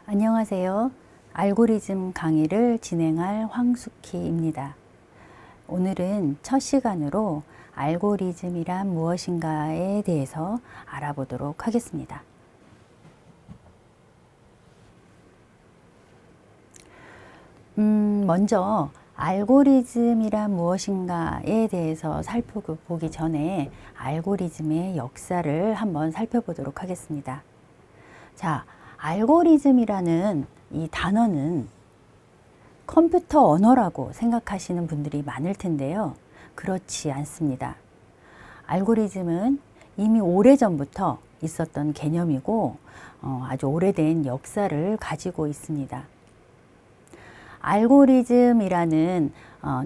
안녕하세요. 알고리즘 강의를 진행할 황숙희입니다. 오늘은 첫 시간으로 알고리즘이란 무엇인가에 대해서 알아보도록 하겠습니다. 먼저 알고리즘이란 무엇인가에 대해서 살펴보기 전에 알고리즘의 역사를 한번 살펴보도록 하겠습니다. 자, 알고리즘이라는 이 단어는 컴퓨터 언어라고 생각하시는 분들이 많을 텐데요. 그렇지 않습니다. 알고리즘은 이미 오래전부터 있었던 개념이고 아주 오래된 역사를 가지고 있습니다. 알고리즘이라는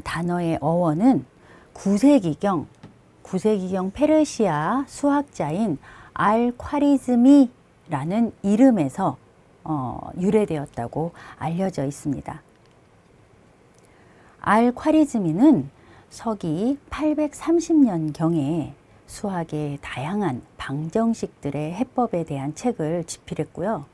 단어의 어원은 9세기경 페르시아 수학자인 알콰리즈미 라는 이름에서 유래되었다고 알려져 있습니다. 알콰리즈미는 서기 830년경에 수학의 다양한 방정식들의 해법에 대한 책을 집필했고요.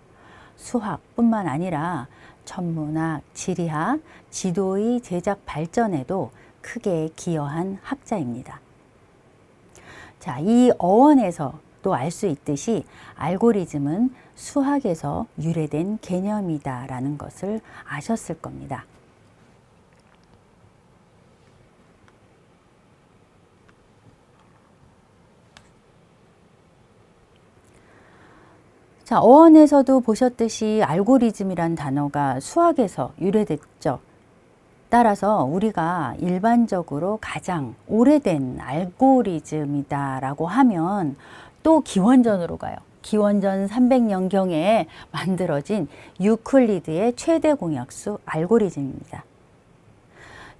수학뿐만 아니라 천문학, 지리학, 지도의 제작 발전에도 크게 기여한 학자입니다. 자, 이 어원에서 또 알 수 있듯이 알고리즘은 수학에서 유래된 개념이다라는 것을 아셨을 겁니다. 자, 어원에서도 보셨듯이 알고리즘이란 단어가 수학에서 유래됐죠. 따라서 우리가 일반적으로 가장 오래된 알고리즘이다라고 하면 또 기원전으로 가요. 기원전 300년경에 만들어진 유클리드의 최대 공약수 알고리즘입니다.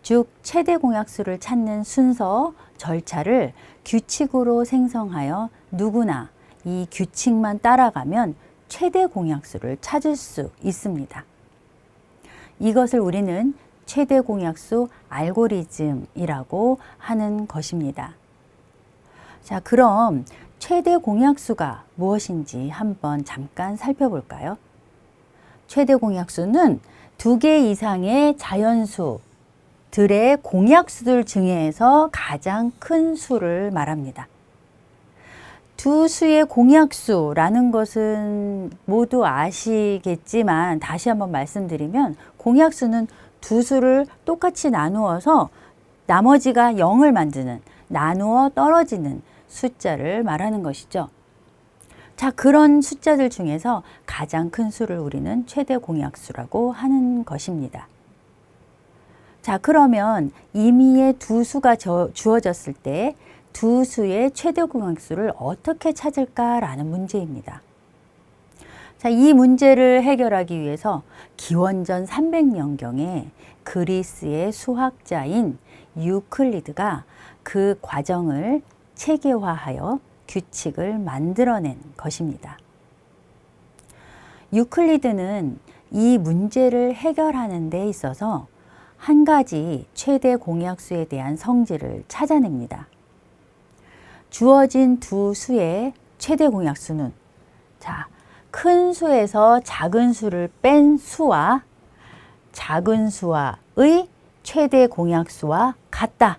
즉 최대 공약수를 찾는 순서, 절차를 규칙으로 생성하여 누구나 이 규칙만 따라가면 최대 공약수를 찾을 수 있습니다. 이것을 우리는 최대 공약수 알고리즘이라고 하는 것입니다. 자, 그럼 최대 공약수가 무엇인지 한번 잠깐 살펴볼까요? 최대 공약수는 2개 이상의 자연수들의 공약수들 중에서 가장 큰 수를 말합니다. 두 수의 공약수라는 것은 모두 아시겠지만 다시 한번 말씀드리면 공약수는 두 수를 똑같이 나누어서 나머지가 0을 만드는 나누어 떨어지는 숫자를 말하는 것이죠. 자, 그런 숫자들 중에서 가장 큰 수를 우리는 최대 공약수라고 하는 것입니다. 자, 그러면 임의의 두 수가 주어졌을 때 두 수의 최대 공약수를 어떻게 찾을까라는 문제입니다. 자, 이 문제를 해결하기 위해서 기원전 300년경에 그리스의 수학자인 유클리드가 그 과정을 체계화하여 규칙을 만들어낸 것입니다. 유클리드는 이 문제를 해결하는 데 있어서 한 가지 최대 공약수에 대한 성질을 찾아냅니다. 주어진 두 수의 최대 공약수는 큰 수에서 작은 수를 뺀 수와 작은 수와의 최대 공약수와 같다.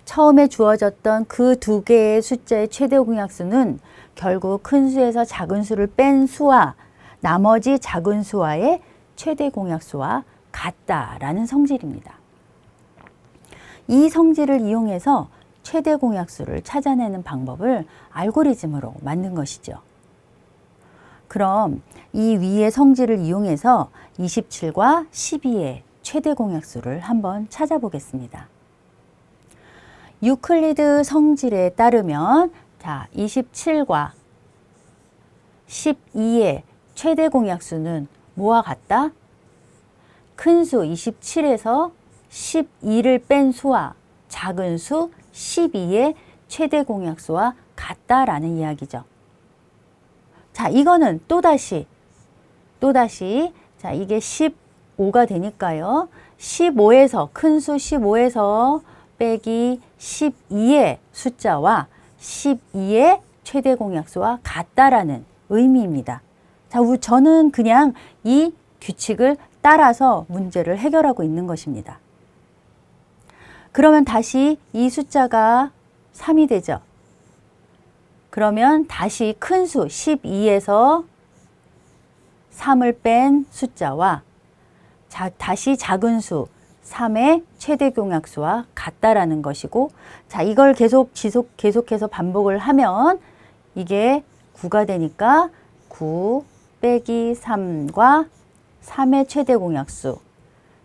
처음에 주어졌던 그 2개의 숫자의 최대 공약수는 결국 큰 수에서 작은 수를 뺀 수와 나머지 작은 수와의 최대 공약수와 같다라는 성질입니다. 이 성질을 이용해서 최대 공약수를 찾아내는 방법을 알고리즘으로 만든 것이죠. 그럼 이 위의 성질을 이용해서 27과 12의 최대 공약수를 한번 찾아보겠습니다. 유클리드 성질에 따르면 27과 12의 최대 공약수는 뭐와 같다? 큰 수 27에서 12를 뺀 수와 작은 수 12의 최대 공약수와 같다라는 이야기죠. 자, 이거는 또다시 자, 이게 15가 되니까요. 15에서 큰 수 15에서 빼기 12의 숫자와 12의 최대 공약수와 같다라는 의미입니다. 자, 저는 그냥 이 규칙을 따라서 문제를 해결하고 있는 것입니다. 그러면 다시 이 숫자가 3이 되죠. 그러면 다시 큰 수 12에서 3을 뺀 숫자와 다시 작은 수 3의 최대 공약수와 같다라는 것이고, 자, 이걸 계속해서 반복을 하면 이게 9가 되니까 9 빼기 3과 3의 최대 공약수.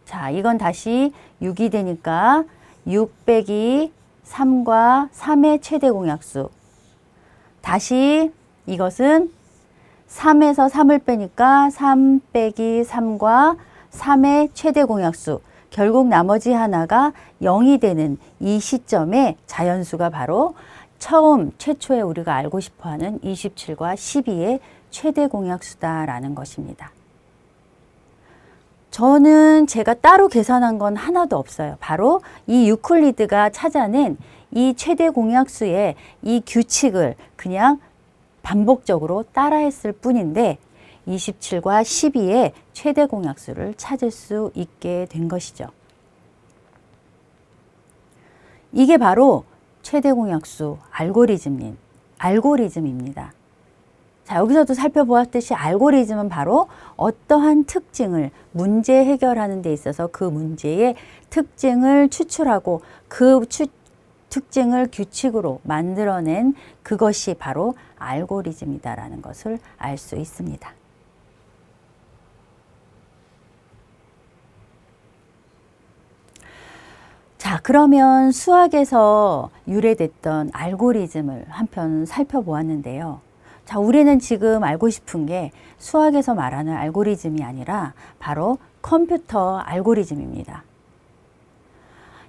자, 이건 다시 6이 되니까 6 빼기 3과 3의 최대 공약수. 다시 이것은 3에서 3을 빼니까 3 빼기 3과 3의 최대 공약수. 결국 나머지 하나가 0이 되는 이 시점에 자연수가 바로 최초에 우리가 알고 싶어하는 27과 12의 최대 공약수다라는 것입니다. 저는 제가 따로 계산한 건 하나도 없어요. 바로 이 유클리드가 찾아낸 이 최대 공약수의 이 규칙을 그냥 반복적으로 따라했을 뿐인데 27과 12의 최대 공약수를 찾을 수 있게 된 것이죠. 이게 바로 최대 공약수 알고리즘입니다. 자, 여기서도 살펴보았듯이 알고리즘은 바로 어떠한 특징을 문제 해결하는 데 있어서 그 문제의 특징을 추출하고 그 특징을 규칙으로 만들어낸 그것이 바로 알고리즘이다라는 것을 알 수 있습니다. 자, 그러면 수학에서 유래됐던 알고리즘을 한편 살펴보았는데요. 자, 우리는 지금 알고 싶은 게 수학에서 말하는 알고리즘이 아니라 바로 컴퓨터 알고리즘입니다.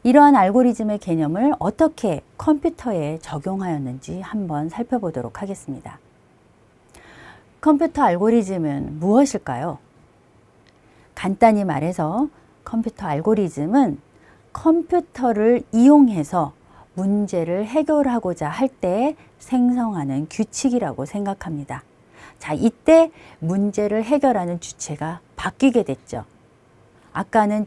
이러한 알고리즘의 개념을 어떻게 컴퓨터에 적용하였는지 한번 살펴보도록 하겠습니다. 컴퓨터 알고리즘은 무엇일까요? 간단히 말해서 컴퓨터 알고리즘은 컴퓨터를 이용해서 문제를 해결하고자 할 때 생성하는 규칙이라고 생각합니다. 자, 이때 문제를 해결하는 주체가 바뀌게 됐죠. 아까는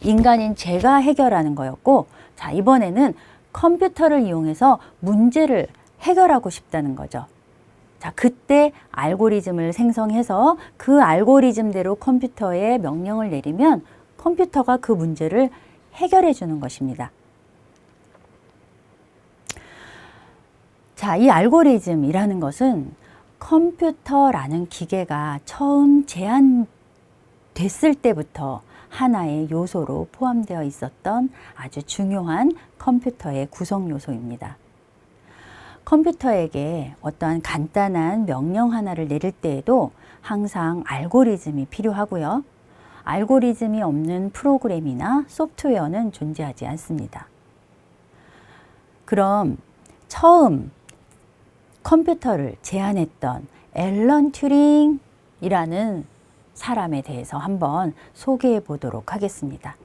인간인 제가 해결하는 거였고, 자, 이번에는 컴퓨터를 이용해서 문제를 해결하고 싶다는 거죠. 자, 그때 알고리즘을 생성해서 그 알고리즘대로 컴퓨터에 명령을 내리면 컴퓨터가 그 문제를 해결해 주는 것입니다. 자, 이 알고리즘이라는 것은 컴퓨터라는 기계가 처음 제안됐을 때부터 하나의 요소로 포함되어 있었던 아주 중요한 컴퓨터의 구성 요소입니다. 컴퓨터에게 어떠한 간단한 명령 하나를 내릴 때에도 항상 알고리즘이 필요하고요. 알고리즘이 없는 프로그램이나 소프트웨어는 존재하지 않습니다. 그럼 처음 컴퓨터를 제안했던 앨런 튜링이라는 사람에 대해서 한번 소개해 보도록 하겠습니다.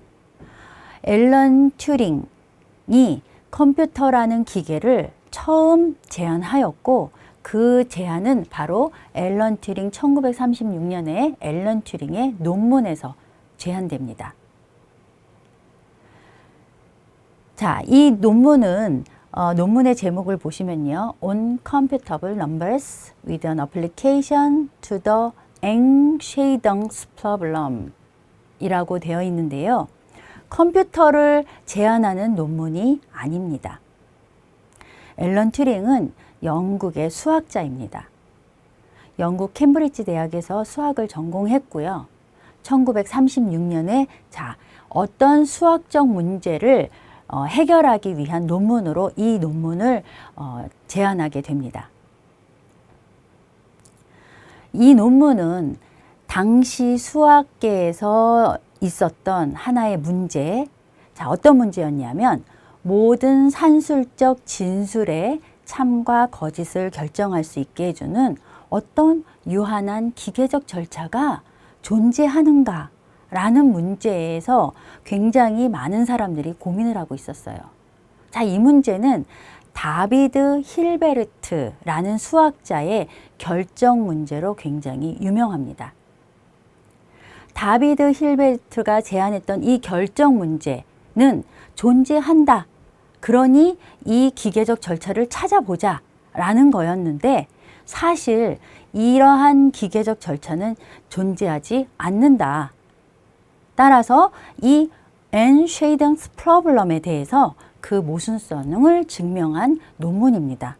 앨런 튜링이 컴퓨터라는 기계를 처음 제안하였고, 그 제안은 바로 앨런 튜링 1936년에 앨런 튜링의 논문에서 제안됩니다. 자, 이 논문은 논문의 제목을 보시면요, On Computable Numbers with an Application to the Engschädungs Problem 이라고 되어 있는데요. 컴퓨터를 제안하는 논문이 아닙니다. 앨런 튜링은 영국의 수학자입니다. 영국 캠브리지 대학에서 수학을 전공했고요. 1936년에 어떤 수학적 문제를 해결하기 위한 논문으로 이 논문을 제안하게 됩니다. 이 논문은 당시 수학계에서 있었던 하나의 문제, 어떤 문제였냐면 모든 산술적 진술의 참과 거짓을 결정할 수 있게 해주는 어떤 유한한 기계적 절차가 존재하는가 라는 문제에서 굉장히 많은 사람들이 고민을 하고 있었어요. 자, 이 문제는 다비드 힐베르트라는 수학자의 결정 문제로 굉장히 유명합니다. 다비드 힐베르트가 제안했던 이 결정 문제는 존재한다. 그러니 이 기계적 절차를 찾아보자 라는 거였는데 사실 이러한 기계적 절차는 존재하지 않는다. 따라서 이 엔쉐이던스 프로블럼에 대해서 그 모순성을 증명한 논문입니다.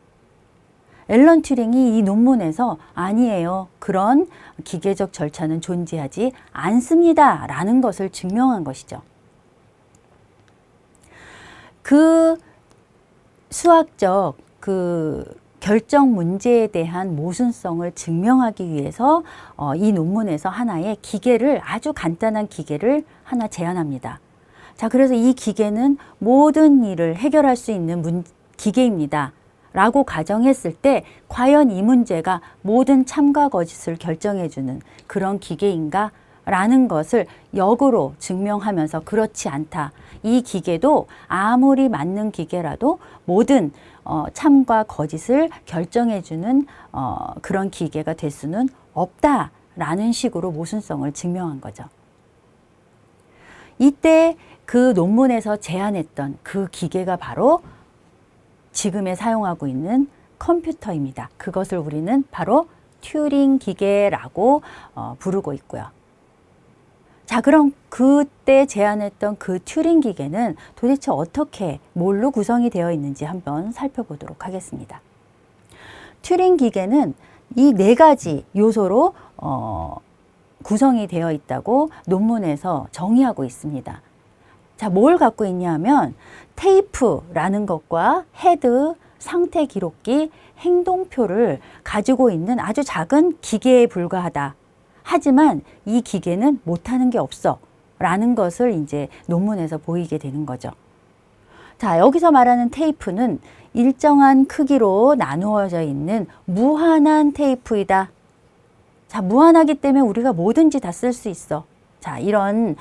앨런 튜링이 이 논문에서 아니에요. 그런 기계적 절차는 존재하지 않습니다. 라는 것을 증명한 것이죠. 그 수학적 결정 문제에 대한 모순성을 증명하기 위해서 이 논문에서 하나의 기계를 아주 간단한 기계를 하나 제안합니다. 자, 그래서 이 기계는 모든 일을 해결할 수 있는 기계입니다. 라고 가정했을 때 과연 이 문제가 모든 참과 거짓을 결정해주는 그런 기계인가? 라는 것을 역으로 증명하면서 그렇지 않다. 이 기계도 아무리 맞는 기계라도 모든 참과 거짓을 결정해주는 그런 기계가 될 수는 없다라는 식으로 모순성을 증명한 거죠. 이때 그 논문에서 제안했던 그 기계가 바로 지금에 사용하고 있는 컴퓨터입니다. 그것을 우리는 바로 튜링 기계라고 부르고 있고요. 자, 그럼 그때 제안했던 그 튜링 기계는 도대체 어떻게, 뭘로 구성이 되어 있는지 한번 살펴보도록 하겠습니다. 튜링 기계는 이 네 가지 요소로 구성이 되어 있다고 논문에서 정의하고 있습니다. 자, 뭘 갖고 있냐 하면 테이프라는 것과 헤드, 상태 기록기, 행동표를 가지고 있는 아주 작은 기계에 불과하다. 하지만 이 기계는 못하는 게 없어 라는 것을 이제 논문에서 보이게 되는 거죠. 자, 여기서 말하는 테이프는 일정한 크기로 나누어져 있는 무한한 테이프이다. 자, 무한하기 때문에 우리가 뭐든지 다 쓸 수 있어. 자, 이런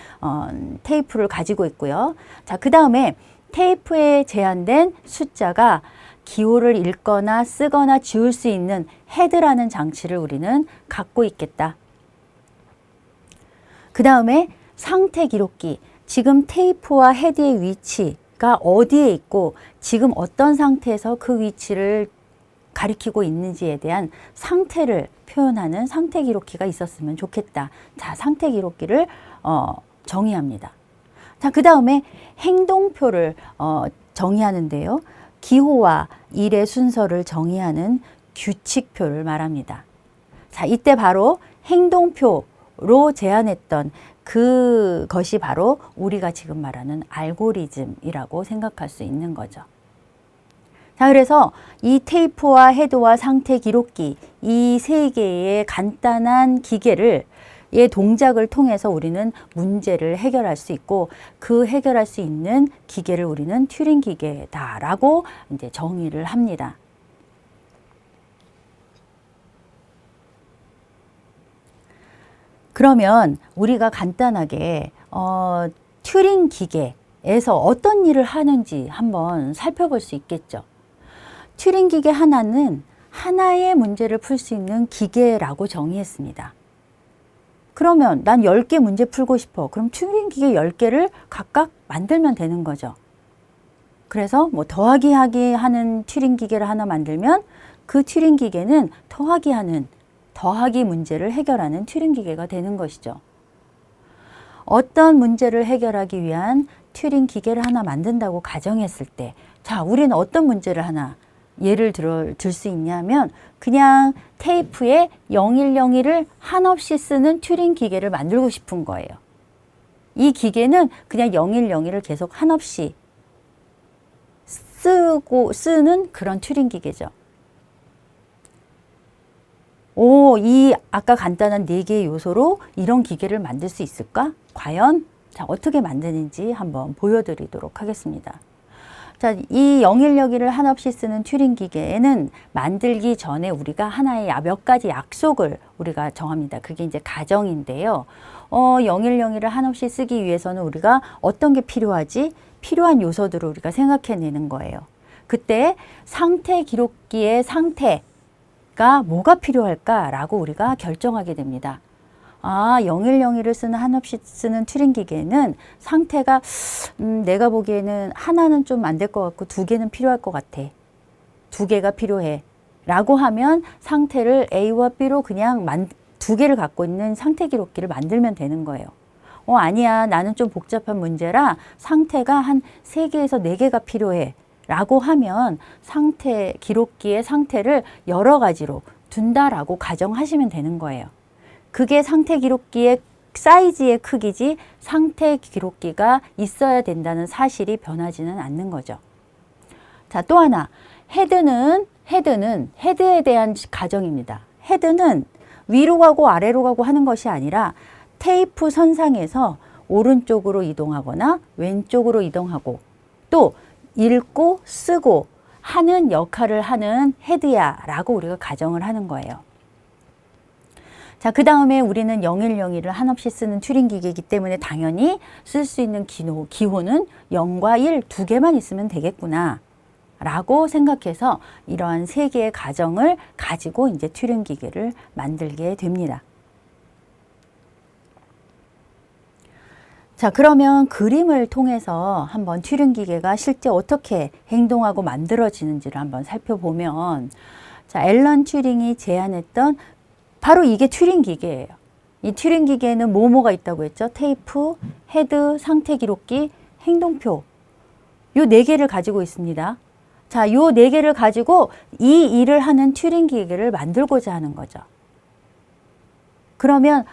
테이프를 가지고 있고요. 자, 그 다음에 테이프에 제한된 숫자가 기호를 읽거나 쓰거나 지울 수 있는 헤드라는 장치를 우리는 갖고 있겠다. 그 다음에 상태 기록기, 지금 테이프와 헤드의 위치가 어디에 있고 지금 어떤 상태에서 그 위치를 가리키고 있는지에 대한 상태를 표현하는 상태 기록기가 있었으면 좋겠다. 자, 상태 기록기를 정의합니다. 자, 그 다음에 행동표를 정의하는데요. 기호와 일의 순서를 정의하는 규칙표를 말합니다. 자, 이때 바로 행동표로 제안했던 그것이 바로 우리가 지금 말하는 알고리즘이라고 생각할 수 있는 거죠. 자, 그래서 이 테이프와 헤드와 상태 기록기, 이 세 개의 간단한 기계를 의 동작을 통해서 우리는 문제를 해결할 수 있고 그 해결할 수 있는 기계를 우리는 튜링 기계다라고 이제 정의를 합니다. 그러면 우리가 간단하게 튜링 기계에서 어떤 일을 하는지 한번 살펴볼 수 있겠죠. 튜링 기계 하나는 하나의 문제를 풀 수 있는 기계라고 정의했습니다. 그러면 난 10개 문제 풀고 싶어. 그럼 튜링 기계 10개를 각각 만들면 되는 거죠. 그래서 뭐 더하기 하는 튜링 기계를 하나 만들면 그 튜링 기계는 더하기 문제를 해결하는 튜링 기계가 되는 것이죠. 어떤 문제를 해결하기 위한 튜링 기계를 하나 만든다고 가정했을 때, 자, 우리는 어떤 문제를 하나 예를 들 수 있냐면 그냥 테이프에 0101을 한없이 쓰는 튜링 기계를 만들고 싶은 거예요. 이 기계는 그냥 0101을 계속 한없이 쓰는 그런 튜링 기계죠. 이 아까 간단한 4개의 요소로 이런 기계를 만들 수 있을까? 과연? 자, 어떻게 만드는지 한번 보여드리도록 하겠습니다. 자, 이 0101을 한없이 쓰는 튜링 기계에는 만들기 전에 우리가 하나의 몇 가지 약속을 우리가 정합니다. 그게 이제 가정인데요. 0101을 한없이 쓰기 위해서는 우리가 어떤 게 필요하지? 필요한 요소들을 우리가 생각해내는 거예요. 그때 상태 기록기의 상태가 뭐가 필요할까라고 우리가 결정하게 됩니다. 아, 0101을 쓰는 한없이 쓰는 튜링 기계는 상태가 내가 보기에는 하나는 좀 안 될 것 같고 두 개는 필요할 것 같아. 두 개가 필요해. 라고 하면 상태를 A와 B로 그냥 두 개를 갖고 있는 상태 기록기를 만들면 되는 거예요. 아니야. 나는 좀 복잡한 문제라 상태가 한 3개에서 4개가 필요해. 라고 하면 상태 기록기의 상태를 여러 가지로 둔다라고 가정하시면 되는 거예요. 그게 상태 기록기의 사이즈의 크기지 상태 기록기가 있어야 된다는 사실이 변하지는 않는 거죠. 자, 또 하나. 헤드는 헤드에 대한 가정입니다. 헤드는 위로 가고 아래로 가고 하는 것이 아니라 테이프 선상에서 오른쪽으로 이동하거나 왼쪽으로 이동하고 또 읽고 쓰고 하는 역할을 하는 헤드야 라고 우리가 가정을 하는 거예요. 자, 그 다음에 우리는 0101을 한없이 쓰는 튜링 기계이기 때문에 당연히 쓸 수 있는 기호는 0과 1 두 개만 있으면 되겠구나 라고 생각해서 이러한 3개의 가정을 가지고 이제 튜링 기계를 만들게 됩니다. 자, 그러면 그림을 통해서 한번 튜링 기계가 실제 어떻게 행동하고 만들어지는지를 한번 살펴보면, 자, 앨런 튜링이 제안했던 바로 이게 튜링 기계예요. 이 튜링 기계에는 뭐가 있다고 했죠? 테이프, 헤드, 상태 기록기, 행동표. 요 4개를 가지고 있습니다. 자, 요 4개를 가지고 이 일을 하는 튜링 기계를 만들고자 하는 거죠. 그러면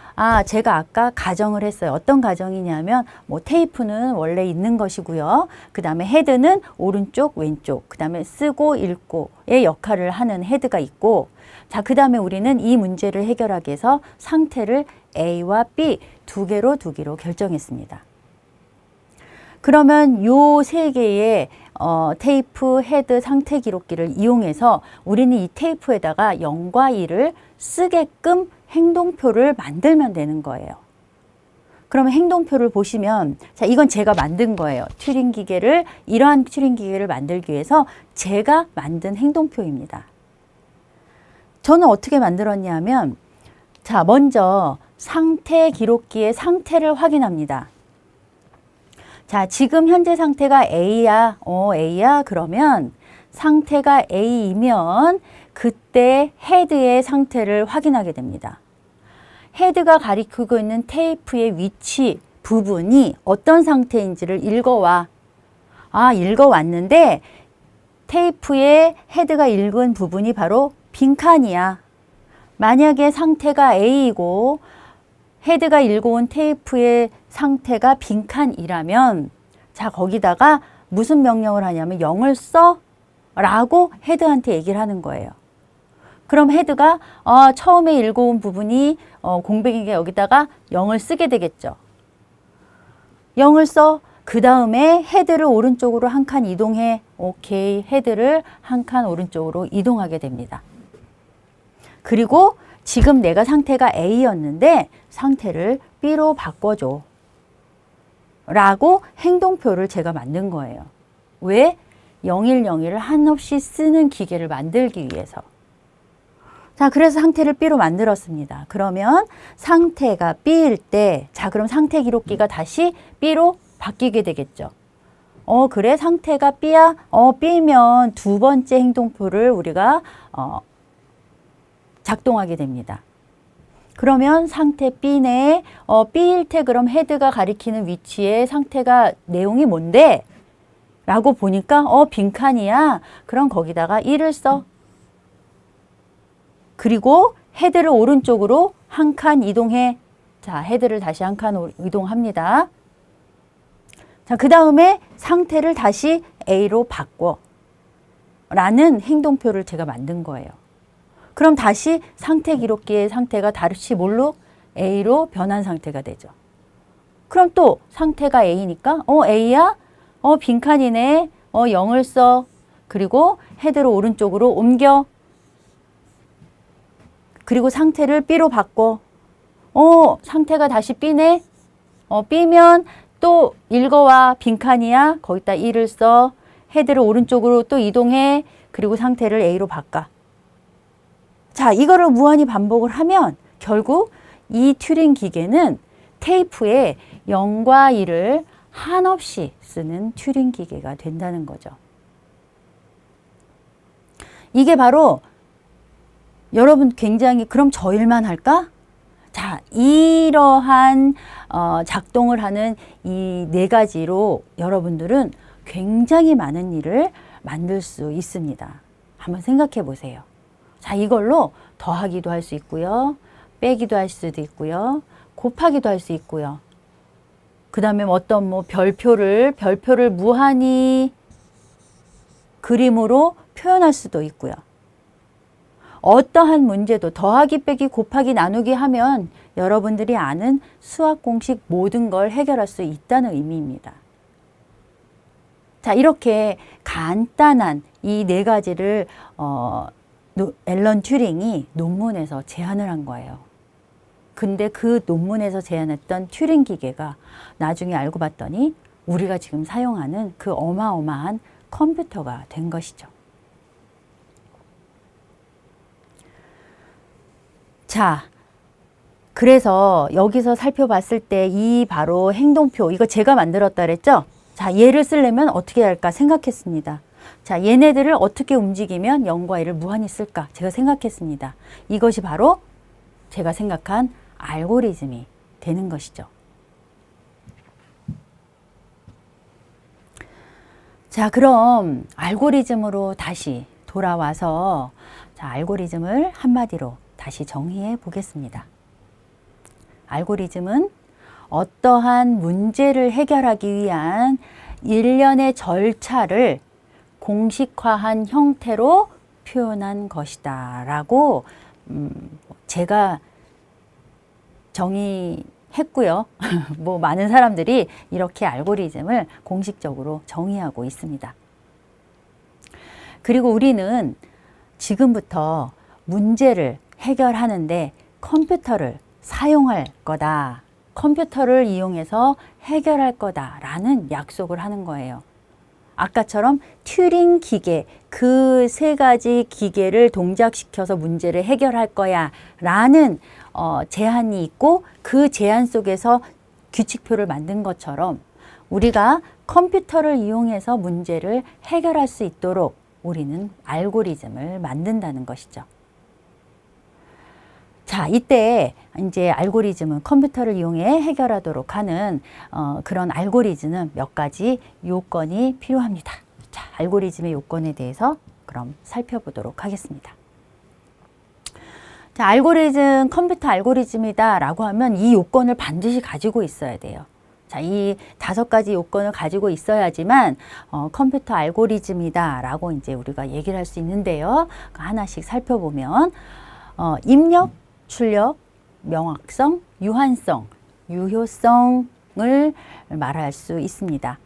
제가 아까 가정을 했어요. 어떤 가정이냐면 테이프는 원래 있는 것이고요. 그 다음에 헤드는 오른쪽 왼쪽, 그 다음에 쓰고 읽고의 역할을 하는 헤드가 있고, 자, 그 다음에 우리는 이 문제를 해결하기 위해서 상태를 A와 B 두 개로 두기로 결정했습니다. 그러면 요 3개의 테이프, 헤드, 상태 기록기를 이용해서 우리는 이 테이프에다가 0과 1을 쓰게끔 행동표를 만들면 되는 거예요. 그러면 행동표를 보시면, 자, 이건 제가 만든 거예요. 이러한 튜링 기계를 만들기 위해서 제가 만든 행동표입니다. 저는 어떻게 만들었냐면, 자, 먼저 상태 기록기의 상태를 확인합니다. 자, 지금 현재 상태가 A야. A야. 그러면 상태가 A이면 그때 헤드의 상태를 확인하게 됩니다. 헤드가 가리키고 있는 테이프의 위치 부분이 어떤 상태인지를 읽어와. 읽어왔는데 테이프의 헤드가 읽은 부분이 바로 빈칸이야. 만약에 상태가 A이고 헤드가 읽어온 테이프의 상태가 빈칸이라면, 자, 거기다가 무슨 명령을 하냐면 0을 써 라고 헤드한테 얘기를 하는 거예요. 그럼 헤드가 처음에 읽어온 부분이 공백이니까 여기다가 0을 쓰게 되겠죠. 0을 써. 그 다음에 헤드를 오른쪽으로 한 칸 이동해. 오케이. 헤드를 한 칸 오른쪽으로 이동하게 됩니다. 그리고 지금 내가 상태가 A였는데 상태를 B로 바꿔줘 라고 행동표를 제가 만든 거예요. 왜? 0101을 한없이 쓰는 기계를 만들기 위해서. 자, 그래서 상태를 B로 만들었습니다. 그러면 상태가 B일 때, 자, 그럼 상태 기록기가 다시 B로 바뀌게 되겠죠. 그래? 상태가 B야? B면 두 번째 행동표를 우리가 작동하게 됩니다. 그러면 상태 B 내에 B일 때 그럼 헤드가 가리키는 위치의 상태가 내용이 뭔데? 라고 보니까 빈칸이야. 그럼 거기다가 1을 써. 그리고 헤드를 오른쪽으로 한 칸 이동해. 자, 헤드를 다시 한 칸 이동합니다. 자, 그 다음에 상태를 다시 A로 바꿔 라는 행동표를 제가 만든 거예요. 그럼 다시 상태 기록기의 상태가 다시 뭘로? A로 변한 상태가 되죠. 그럼 또 상태가 A니까 A야? 빈칸이네. 0을 써. 그리고 헤드를 오른쪽으로 옮겨. 그리고 상태를 B로 바꿔. 상태가 다시 B네. B면 또 읽어와. 빈칸이야. 거기다 1을 써. 헤드를 오른쪽으로 또 이동해. 그리고 상태를 A로 바꿔. 자, 이거를 무한히 반복을 하면 결국 이 튜링 기계는 테이프에 0과 1을 한없이 쓰는 튜링 기계가 된다는 거죠. 이게 바로 여러분 굉장히 그럼 저 일만 할까? 자, 이러한 작동을 하는 이 네 가지로 여러분들은 굉장히 많은 일을 만들 수 있습니다. 한번 생각해 보세요. 자, 이걸로 더하기도 할 수 있고요. 빼기도 할 수도 있고요. 곱하기도 할 수 있고요. 그 다음에 어떤 별표를 무한히 그림으로 표현할 수도 있고요. 어떠한 문제도 더하기, 빼기, 곱하기, 나누기 하면 여러분들이 아는 수학 공식 모든 걸 해결할 수 있다는 의미입니다. 자, 이렇게 간단한 이 네 가지를 앨런 튜링이 논문에서 제안을 한 거예요. 근데 그 논문에서 제안했던 튜링 기계가 나중에 알고 봤더니 우리가 지금 사용하는 그 어마어마한 컴퓨터가 된 것이죠. 자, 그래서 여기서 살펴봤을 때 이 바로 행동표, 이거 제가 만들었다 그랬죠? 자, 얘를 쓰려면 어떻게 할까 생각했습니다. 자, 얘네들을 어떻게 움직이면 0과 1을 무한히 쓸까? 제가 생각했습니다. 이것이 바로 제가 생각한 알고리즘이 되는 것이죠. 자, 그럼 알고리즘으로 다시 돌아와서 자, 알고리즘을 한마디로 다시 정의해 보겠습니다. 알고리즘은 어떠한 문제를 해결하기 위한 일련의 절차를 공식화한 형태로 표현한 것이다 라고 제가 정의했고요. 많은 사람들이 이렇게 알고리즘을 공식적으로 정의하고 있습니다. 그리고 우리는 지금부터 문제를 해결하는데 컴퓨터를 사용할 거다. 컴퓨터를 이용해서 해결할 거다라는 약속을 하는 거예요. 아까처럼 튜링 기계, 그 세 가지 기계를 동작시켜서 문제를 해결할 거야 라는 제한이 있고 그 제한 속에서 규칙표를 만든 것처럼 우리가 컴퓨터를 이용해서 문제를 해결할 수 있도록 우리는 알고리즘을 만든다는 것이죠. 자, 이때 이제 알고리즘은 컴퓨터를 이용해 해결하도록 하는 그런 알고리즘은 몇 가지 요건이 필요합니다. 자, 알고리즘의 요건에 대해서 그럼 살펴보도록 하겠습니다. 자, 알고리즘, 컴퓨터 알고리즘이다 라고 하면 이 요건을 반드시 가지고 있어야 돼요. 자, 이 5가지 요건을 가지고 있어야지만 컴퓨터 알고리즘이다 라고 이제 우리가 얘기를 할 수 있는데요. 하나씩 살펴보면 입력, 출력, 명확성, 유한성, 유효성을 말할 수 있습니다.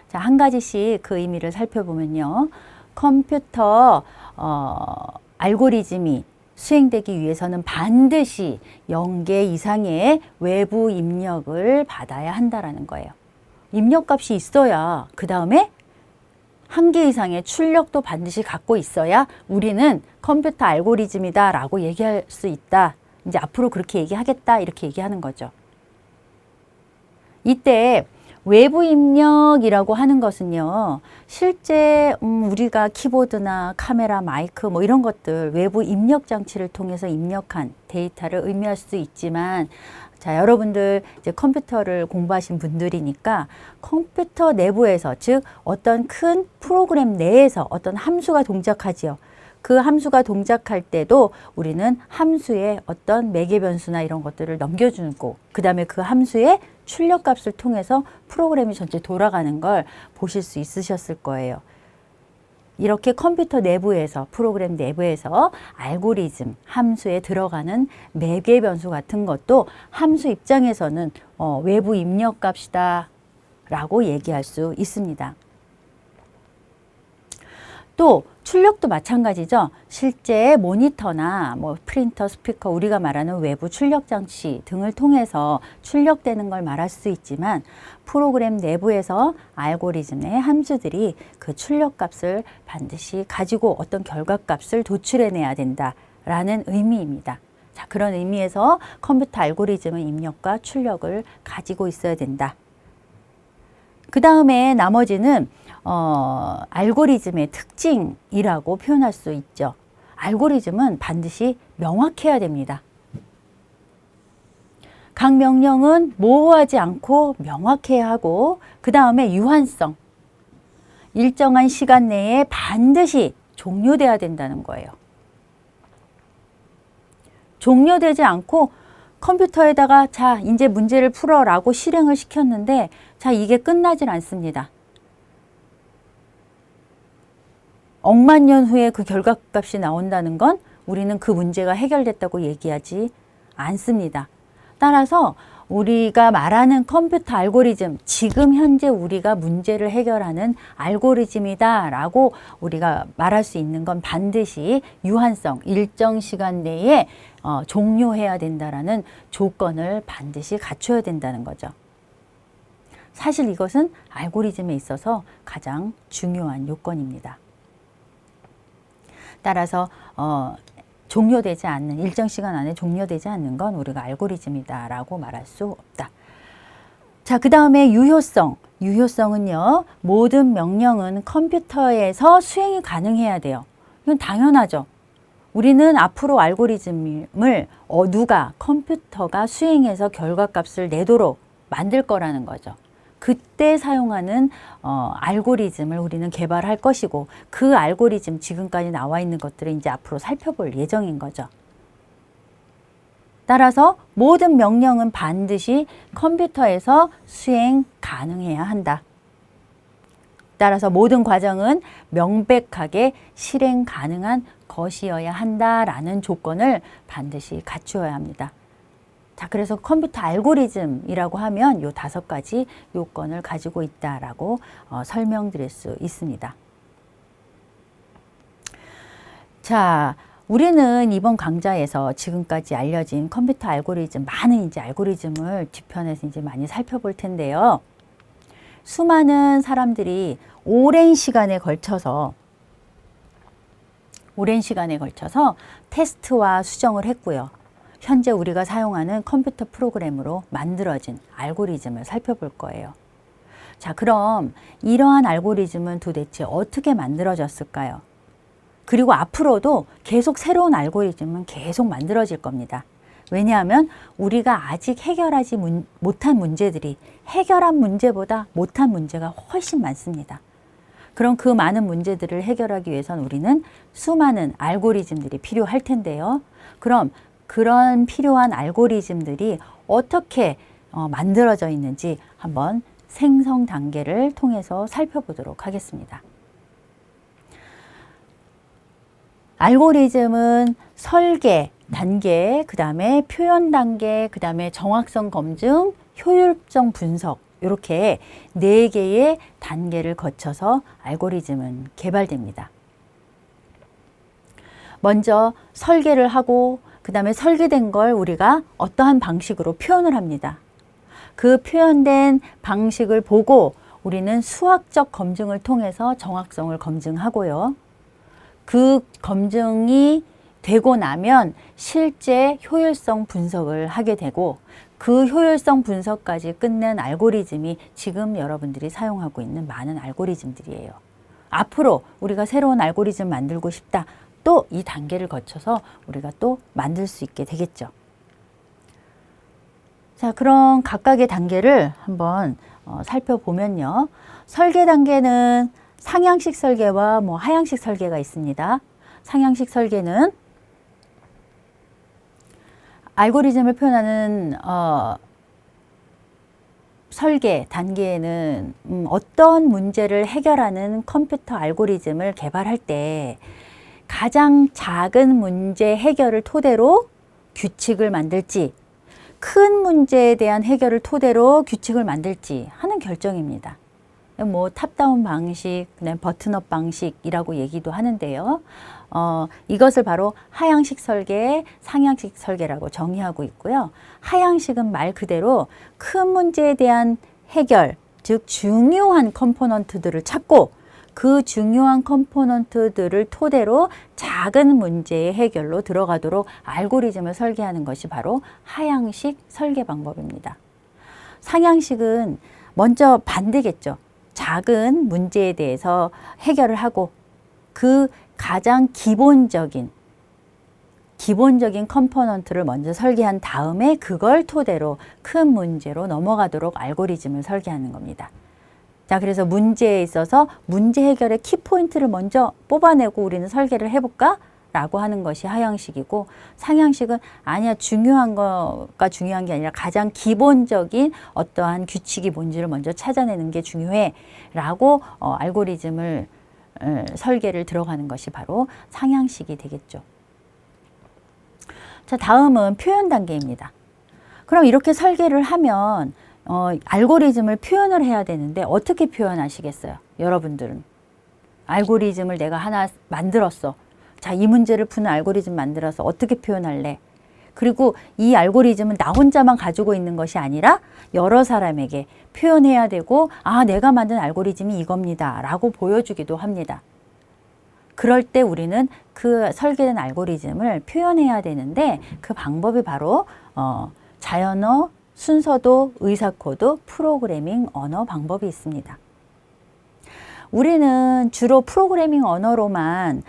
자, 한 가지씩 그 의미를 살펴보면요. 컴퓨터 알고리즘이 수행되기 위해서는 반드시 0개 이상의 외부 입력을 받아야 한다라는 거예요. 입력값이 있어야 그 다음에 1개 이상의 출력도 반드시 갖고 있어야 우리는 컴퓨터 알고리즘이다 라고 얘기할 수 있다. 이제 앞으로 그렇게 얘기하겠다 이렇게 얘기하는 거죠. 이때 외부 입력이라고 하는 것은요. 실제 우리가 키보드나 카메라, 마이크 이런 것들 외부 입력 장치를 통해서 입력한 데이터를 의미할 수 있지만 자, 여러분들 이제 컴퓨터를 공부하신 분들이니까 컴퓨터 내부에서 즉 어떤 큰 프로그램 내에서 어떤 함수가 동작하지요. 그 함수가 동작할 때도 우리는 함수의 어떤 매개 변수나 이런 것들을 넘겨주고 그 다음에 그 함수의 출력값을 통해서 프로그램이 전체 돌아가는 걸 보실 수 있으셨을 거예요. 이렇게 컴퓨터 내부에서 프로그램 내부에서 알고리즘 함수에 들어가는 매개 변수 같은 것도 함수 입장에서는 외부 입력 값이다 라고 얘기할 수 있습니다. 또 출력도 마찬가지죠. 실제 모니터나 뭐 프린터, 스피커, 우리가 말하는 외부 출력 장치 등을 통해서 출력되는 걸 말할 수 있지만 프로그램 내부에서 알고리즘의 함수들이 그 출력 값을 반드시 가지고 어떤 결과 값을 도출해내야 된다라는 의미입니다. 자, 그런 의미에서 컴퓨터 알고리즘은 입력과 출력을 가지고 있어야 된다. 그 다음에 나머지는 알고리즘의 특징이라고 표현할 수 있죠. 알고리즘은 반드시 명확해야 됩니다. 각 명령은 모호하지 않고 명확해야 하고, 그 다음에 유한성. 일정한 시간 내에 반드시 종료돼야 된다는 거예요. 종료되지 않고 컴퓨터에다가 자, 이제 문제를 풀어라고 실행을 시켰는데 자, 이게 끝나질 않습니다. 억만 년 후에 그 결과값이 나온다는 건 우리는 그 문제가 해결됐다고 얘기하지 않습니다. 따라서 우리가 말하는 컴퓨터 알고리즘, 지금 현재 우리가 문제를 해결하는 알고리즘이다 라고 우리가 말할 수 있는 건 반드시 유한성, 일정 시간 내에 종료해야 된다라는 조건을 반드시 갖춰야 된다는 거죠. 사실 이것은 알고리즘에 있어서 가장 중요한 요건입니다. 따라서 종료되지 않는, 일정 시간 안에 종료되지 않는 건 우리가 알고리즘이다 라고 말할 수 없다. 자, 그 다음에 유효성. 유효성은요, 모든 명령은 컴퓨터에서 수행이 가능해야 돼요. 이건 당연하죠. 우리는 앞으로 알고리즘을 누가, 컴퓨터가 수행해서 결과값을 내도록 만들 거라는 거죠. 그때 사용하는 알고리즘을 우리는 개발할 것이고, 그 알고리즘, 지금까지 나와 있는 것들을 이제 앞으로 살펴볼 예정인 거죠. 따라서 모든 명령은 반드시 컴퓨터에서 수행 가능해야 한다. 따라서 모든 과정은 명백하게 실행 가능한 것이어야 한다라는 조건을 반드시 갖추어야 합니다. 자, 그래서 컴퓨터 알고리즘이라고 하면 이 5가지 요건을 가지고 있다라고 설명드릴 수 있습니다. 자, 우리는 이번 강좌에서 지금까지 알려진 컴퓨터 알고리즘, 많은 이제 알고리즘을 뒤편에서 이제 많이 살펴볼 텐데요. 수많은 사람들이 오랜 시간에 걸쳐서 테스트와 수정을 했고요. 현재 우리가 사용하는 컴퓨터 프로그램으로 만들어진 알고리즘을 살펴볼 거예요. 자, 그럼 이러한 알고리즘은 도대체 어떻게 만들어졌을까요? 그리고 앞으로도 계속 새로운 알고리즘은 계속 만들어질 겁니다. 왜냐하면 우리가 아직 해결하지 못한 문제들이 해결한 문제보다 못한 문제가 훨씬 많습니다. 그럼 그 많은 문제들을 해결하기 위해선 우리는 수많은 알고리즘들이 필요할 텐데요. 그럼 그런 필요한 알고리즘들이 어떻게 만들어져 있는지 한번 생성 단계를 통해서 살펴보도록 하겠습니다. 알고리즘은 설계 단계, 그 다음에 표현 단계, 그 다음에 정확성 검증, 효율성 분석, 이렇게 4개의 단계를 거쳐서 알고리즘은 개발됩니다. 먼저 설계를 하고 그 다음에 설계된 걸 우리가 어떠한 방식으로 표현을 합니다. 그 표현된 방식을 보고 우리는 수학적 검증을 통해서 정확성을 검증하고요. 그 검증이 되고 나면 실제 효율성 분석을 하게 되고, 그 효율성 분석까지 끝낸 알고리즘이 지금 여러분들이 사용하고 있는 많은 알고리즘들이에요. 앞으로 우리가 새로운 알고리즘 만들고 싶다. 또 이 단계를 거쳐서 우리가 또 만들 수 있게 되겠죠. 자, 그럼 각각의 단계를 한번 살펴보면요. 설계 단계는 상향식 설계와 하향식 설계가 있습니다. 상향식 설계는 알고리즘을 표현하는 설계 단계에는 어떤 문제를 해결하는 컴퓨터 알고리즘을 개발할 때 가장 작은 문제 해결을 토대로 규칙을 만들지, 큰 문제에 대한 해결을 토대로 규칙을 만들지 하는 결정입니다. 뭐 탑다운 방식, 그다음에 버튼업 방식이라고 얘기도 하는데요. 이것을 바로 하향식 설계, 상향식 설계라고 정의하고 있고요. 하향식은 말 그대로 큰 문제에 대한 해결, 즉 중요한 컴포넌트들을 찾고 그 중요한 컴포넌트들을 토대로 작은 문제의 해결로 들어가도록 알고리즘을 설계하는 것이 바로 하향식 설계 방법입니다. 상향식은 먼저 반대겠죠. 작은 문제에 대해서 해결을 하고 그 가장 기본적인 컴포넌트를 먼저 설계한 다음에 그걸 토대로 큰 문제로 넘어가도록 알고리즘을 설계하는 겁니다. 자, 그래서 문제에 있어서 문제 해결의 키포인트를 먼저 뽑아내고 우리는 설계를 해볼까? 라고 하는 것이 하향식이고, 상향식은 아니야, 중요한 거가 중요한 게 아니라 가장 기본적인 어떠한 규칙이 뭔지를 먼저 찾아내는 게 중요해 라고 알고리즘을 설계를 들어가는 것이 바로 상향식이 되겠죠. 자, 다음은 표현 단계입니다. 그럼 이렇게 설계를 하면 알고리즘을 표현을 해야 되는데 어떻게 표현하시겠어요? 여러분들은 알고리즘을 내가 하나 만들었어. 자, 이 문제를 푸는 알고리즘 만들어서 어떻게 표현할래? 그리고 이 알고리즘은 나 혼자만 가지고 있는 것이 아니라 여러 사람에게 표현해야 되고, 아, 내가 만든 알고리즘이 이겁니다 라고 보여주기도 합니다. 그럴 때 우리는 그 설계된 알고리즘을 표현해야 되는데 그 방법이 바로 자연어, 순서도, 의사코드, 프로그래밍 언어 방법이 있습니다. 우리는 주로 프로그래밍 언어로만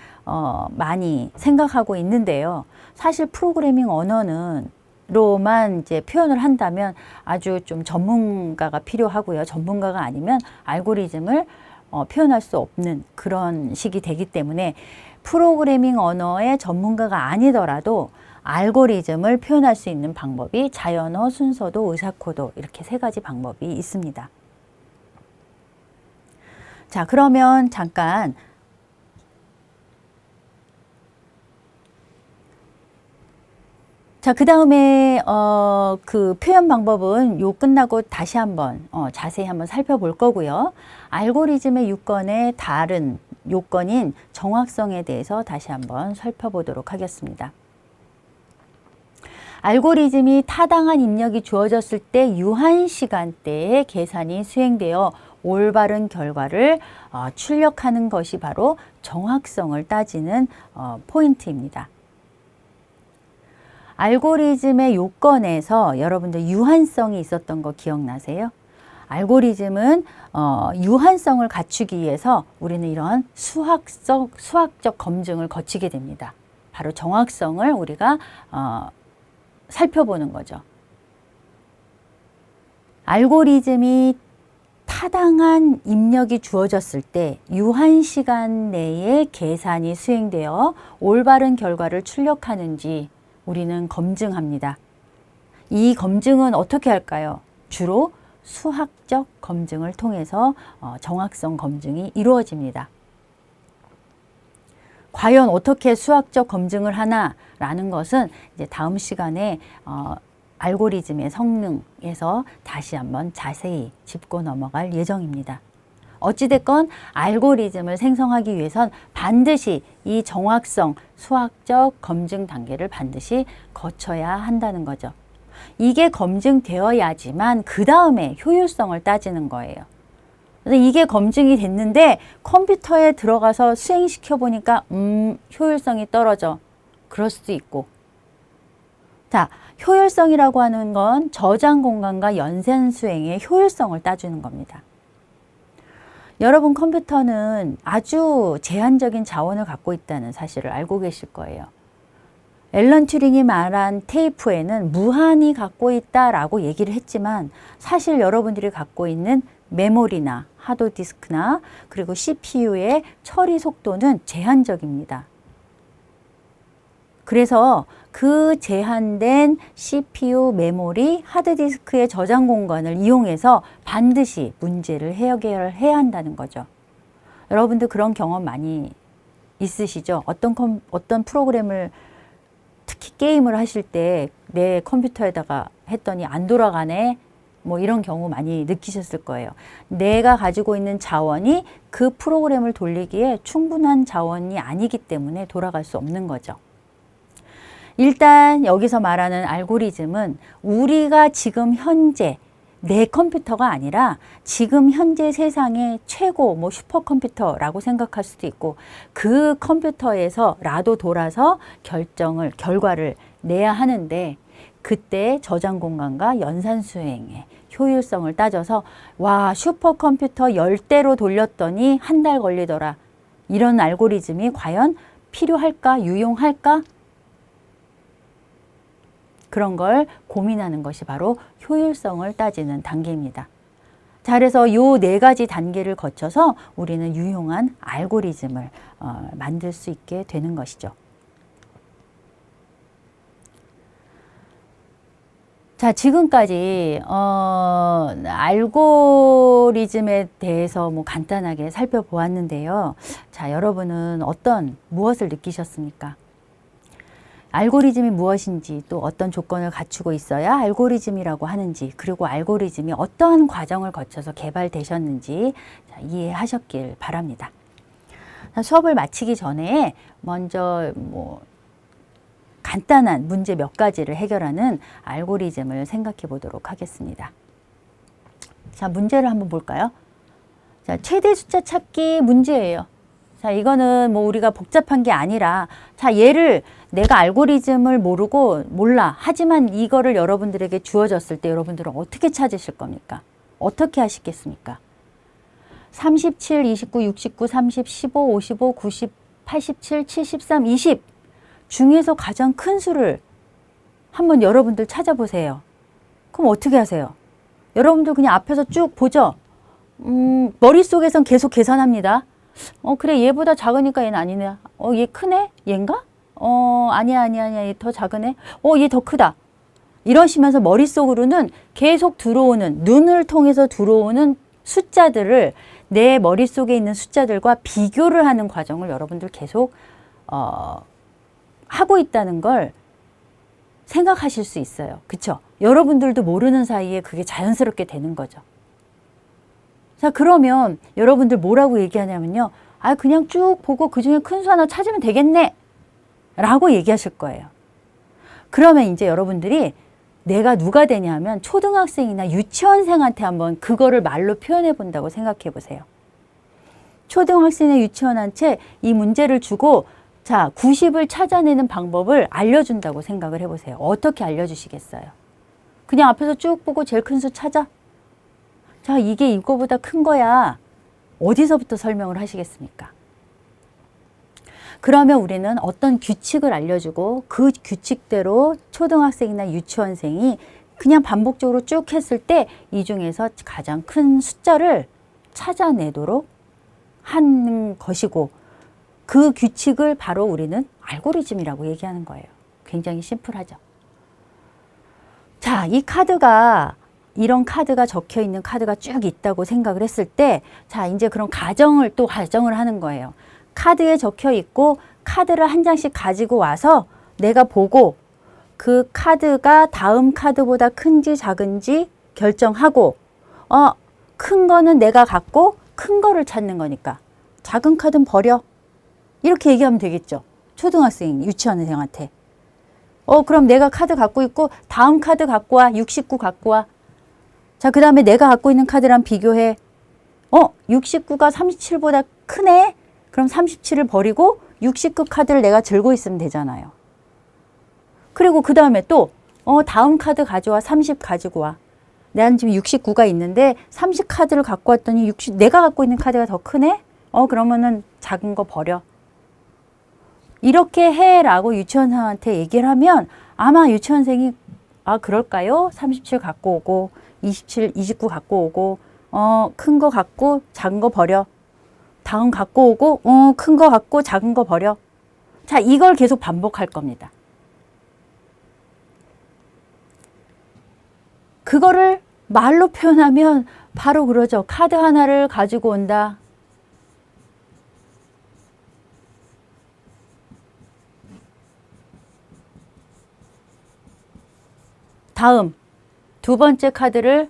많이 생각하고 있는데요. 사실 프로그래밍 언어는 로만 이제 표현을 한다면 아주 좀 전문가가 필요하고요. 전문가가 아니면 알고리즘을 표현할 수 없는 그런 식이 되기 때문에 프로그래밍 언어의 전문가가 아니더라도 알고리즘을 표현할 수 있는 방법이 자연어, 순서도, 의사코드 이렇게 세 가지 방법이 있습니다. 자, 그러면 잠깐 자, 그 다음에 그 표현 방법은 요 끝나고 다시 한번 자세히 한번 살펴볼 거고요. 알고리즘의 요건의 다른 요건인 정확성에 대해서 다시 한번 살펴보도록 하겠습니다. 알고리즘이 타당한 입력이 주어졌을 때 유한 시간대에 계산이 수행되어 올바른 결과를 출력하는 것이 바로 정확성을 따지는 포인트입니다. 알고리즘의 요건에서 여러분들 유한성이 있었던 거 기억나세요? 알고리즘은 유한성을 갖추기 위해서 우리는 이런 수학적 검증을 거치게 됩니다. 바로 정확성을 우리가 살펴보는 거죠. 알고리즘이 타당한 입력이 주어졌을 때 유한 시간 내에 계산이 수행되어 올바른 결과를 출력하는지 우리는 검증합니다. 이 검증은 어떻게 할까요? 주로 수학적 검증을 통해서 정확성 검증이 이루어집니다. 과연 어떻게 수학적 검증을 하나라는 것은 이제 다음 시간에 알고리즘의 성능에서 다시 한번 자세히 짚고 넘어갈 예정입니다. 어찌됐건 알고리즘을 생성하기 위해선 반드시 이 정확성, 수학적 검증 단계를 반드시 거쳐야 한다는 거죠. 이게 검증되어야지만 그 다음에 효율성을 따지는 거예요. 그래서 이게 검증이 됐는데 컴퓨터에 들어가서 수행시켜 보니까 효율성이 떨어져. 그럴 수도 있고. 자, 효율성이라고 하는 건 저장 공간과 연산 수행의 효율성을 따주는 겁니다. 여러분 컴퓨터는 아주 제한적인 자원을 갖고 있다는 사실을 알고 계실 거예요. 앨런 튜링이 말한 테이프에는 무한히 갖고 있다라고 얘기를 했지만 사실 여러분들이 갖고 있는 메모리나 하드디스크나 그리고 CPU의 처리 속도는 제한적입니다. 그래서 그 제한된 CPU, 메모리, 하드디스크의 저장 공간을 이용해서 반드시 문제를 해결해야 한다는 거죠. 여러분들 그런 경험 많이 있으시죠? 어떤 프로그램을 특히 게임을 하실 때 내 컴퓨터에다가 했더니 안 돌아가네. 뭐 이런 경우 많이 느끼셨을 거예요. 내가 가지고 있는 자원이 그 프로그램을 돌리기에 충분한 자원이 아니기 때문에 돌아갈 수 없는 거죠. 일단 여기서 말하는 알고리즘은 우리가 지금 현재 내 컴퓨터가 아니라 지금 현재 세상의 최고 뭐 슈퍼컴퓨터라고 생각할 수도 있고 그 컴퓨터에서라도 돌아서 결과를 내야 하는데 그때 저장 공간과 연산 수행의 효율성을 따져서 와 슈퍼컴퓨터 10대로 돌렸더니 한 달 걸리더라. 이런 알고리즘이 과연 필요할까? 유용할까? 그런 걸 고민하는 것이 바로 효율성을 따지는 단계입니다. 자, 그래서 요 4가지 단계를 거쳐서 우리는 유용한 알고리즘을 만들 수 있게 되는 것이죠. 자, 지금까지 알고리즘에 대해서 뭐 간단하게 살펴보았는데요. 자, 여러분은 무엇을 느끼셨습니까? 알고리즘이 무엇인지 또 어떤 조건을 갖추고 있어야 알고리즘이라고 하는지 그리고 알고리즘이 어떠한 과정을 거쳐서 개발되셨는지 이해하셨길 바랍니다. 수업을 마치기 전에 먼저 간단한 문제 몇 가지를 해결하는 알고리즘을 생각해 보도록 하겠습니다. 자, 문제를 한번 볼까요? 자, 최대 숫자 찾기 문제예요. 자, 이거는 뭐 우리가 복잡한 게 아니라 자, 얘를 내가 알고리즘을 몰라. 하지만 이거를 여러분들에게 주어졌을 때 여러분들은 어떻게 찾으실 겁니까? 어떻게 하시겠습니까? 37, 29, 69, 30, 15, 55, 90, 87, 73, 20 중에서 가장 큰 수를 한번 여러분들 찾아보세요. 그럼 어떻게 하세요? 여러분들 그냥 앞에서 쭉 보죠? 머릿속에선 계속 계산합니다. 그래, 얘보다 작으니까 얘는 아니네. 얘 크네? 얘인가? 아니야. 얘 더 작으네? 얘 더 크다. 이러시면서 머릿속으로는 계속 눈을 통해서 들어오는 숫자들을 내 머릿속에 있는 숫자들과 비교를 하는 과정을 여러분들 계속, 하고 있다는 걸 생각하실 수 있어요. 그쵸? 여러분들도 모르는 사이에 그게 자연스럽게 되는 거죠. 자, 그러면 여러분들 뭐라고 얘기하냐면요. 그냥 쭉 보고 그 중에 큰 수 하나 찾으면 되겠네. 라고 얘기하실 거예요. 그러면 이제 여러분들이 내가 누가 되냐면 초등학생이나 유치원생한테 한번 그거를 말로 표현해 본다고 생각해 보세요. 초등학생이나 유치원한테 이 문제를 주고 자, 90을 찾아내는 방법을 알려준다고 생각을 해보세요. 어떻게 알려주시겠어요? 그냥 앞에서 쭉 보고 제일 큰 수 찾아? 자, 이게 이거보다 큰 거야. 어디서부터 설명을 하시겠습니까? 그러면 우리는 어떤 규칙을 알려주고 그 규칙대로 초등학생이나 유치원생이 그냥 반복적으로 쭉 했을 때 이 중에서 가장 큰 숫자를 찾아내도록 하는 것이고 그 규칙을 바로 우리는 알고리즘이라고 얘기하는 거예요. 굉장히 심플하죠. 자, 이런 카드가 적혀 있는 카드가 쭉 있다고 생각을 했을 때, 자, 이제 그런 가정을 하는 거예요. 카드에 적혀 있고, 카드를 한 장씩 가지고 와서 내가 보고, 그 카드가 다음 카드보다 큰지 작은지 결정하고, 큰 거는 내가 갖고, 큰 거를 찾는 거니까, 작은 카드는 버려. 이렇게 얘기하면 되겠죠. 초등학생, 유치원생한테. 그럼 내가 카드 갖고 있고, 다음 카드 갖고 와, 69 갖고 와. 자, 그 다음에 내가 갖고 있는 카드랑 비교해. 69가 37보다 크네? 그럼 37을 버리고 69 카드를 내가 들고 있으면 되잖아요. 그리고 그 다음에 또, 다음 카드 가져와, 30 가지고 와. 내가 지금 69가 있는데 30 카드를 갖고 왔더니 내가 갖고 있는 카드가 더 크네? 그러면은 작은 거 버려. 이렇게 해라고 유치원생한테 얘기를 하면 아마 유치원생이 그럴까요? 37 갖고 오고 29 갖고 오고 큰 거 갖고 작은 거 버려. 다음 갖고 오고 큰 거 갖고 작은 거 버려. 자, 이걸 계속 반복할 겁니다. 그거를 말로 표현하면 바로 그러죠. 카드 하나를 가지고 온다. 다음 두 번째 카드를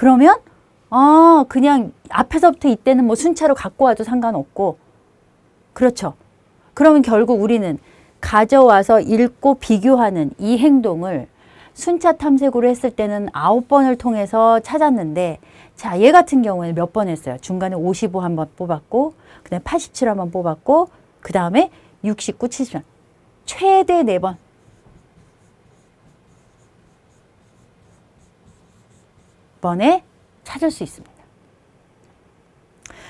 그러면 그냥 앞에서부터 이때는 뭐 순차로 갖고 와도 상관없고, 그렇죠. 그러면 결국 우리는 가져와서 읽고 비교하는 이 행동을 순차 탐색으로 했을 때는 9번을 통해서 찾았는데, 자, 얘 같은 경우에는 몇 번 했어요? 중간에 55 한번 뽑았고, 그 다음에 87 한번 뽑았고, 그 다음에 69, 70, 최대 4번. 번에 찾을 수 있습니다.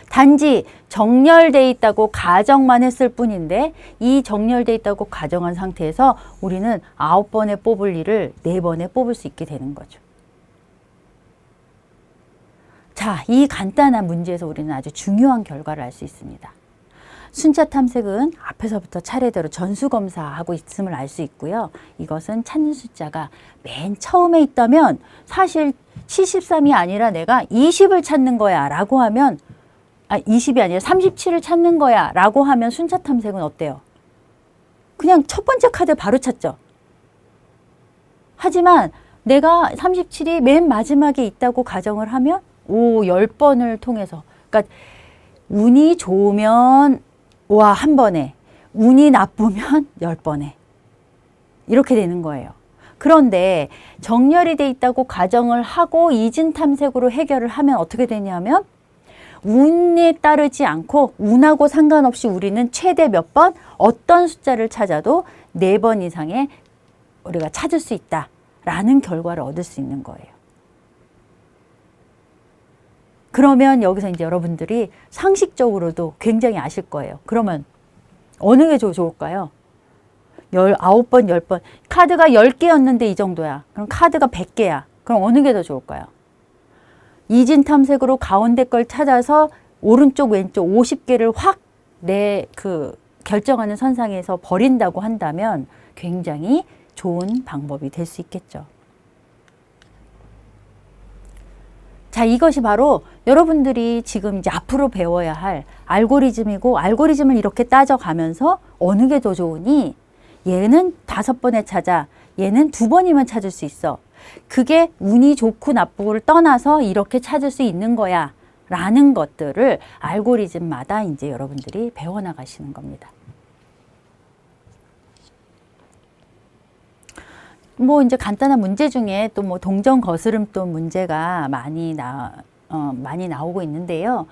단지 정렬돼 있다고 가정만 했을 뿐인데, 이 정렬돼 있다고 가정한 상태에서 우리는 9번에 뽑을 일을 4번에 뽑을 수 있게 되는 거죠. 자, 이 간단한 문제에서 우리는 아주 중요한 결과를 알 수 있습니다. 순차 탐색은 앞에서부터 차례대로 전수검사하고 있음을 알 수 있고요. 이것은 찾는 숫자가 맨 처음에 있다면 사실 73이 아니라 내가 20을 찾는 거야 라고 하면, 20이 아니라 37을 찾는 거야 라고 하면 순차 탐색은 어때요? 그냥 첫 번째 카드 바로 찾죠. 하지만 내가 37이 맨 마지막에 있다고 가정을 하면 10번을 통해서, 그러니까 운이 좋으면 와, 한 번에, 운이 나쁘면 10번에 이렇게 되는 거예요. 그런데 정렬이 돼 있다고 가정을 하고 이진 탐색으로 해결을 하면 어떻게 되냐면, 운에 따르지 않고 운하고 상관없이 우리는 최대 몇 번 어떤 숫자를 찾아도 4번 이상의 우리가 찾을 수 있다라는 결과를 얻을 수 있는 거예요. 그러면 여기서 이제 여러분들이 상식적으로도 굉장히 아실 거예요. 그러면 어느 게 좋을까요? 19번, 10번. 카드가 10개였는데 이 정도야. 그럼 카드가 100개야. 그럼 어느 게 더 좋을까요? 이진 탐색으로 가운데 걸 찾아서 오른쪽, 왼쪽 50개를 확 결정하는 선상에서 버린다고 한다면 굉장히 좋은 방법이 될 수 있겠죠. 자, 이것이 바로 여러분들이 지금 이제 앞으로 배워야 할 알고리즘이고, 알고리즘을 이렇게 따져가면서 어느 게 더 좋으니, 얘는 5번에 찾아, 얘는 2번이면 찾을 수 있어. 그게 운이 좋고 나쁘고를 떠나서 이렇게 찾을 수 있는 거야 라는 것들을 알고리즘마다 이제 여러분들이 배워나가시는 겁니다. 뭐 이제 간단한 문제 중에 또 뭐 동전 거스름돈 문제가 많이 나오고 있는데요.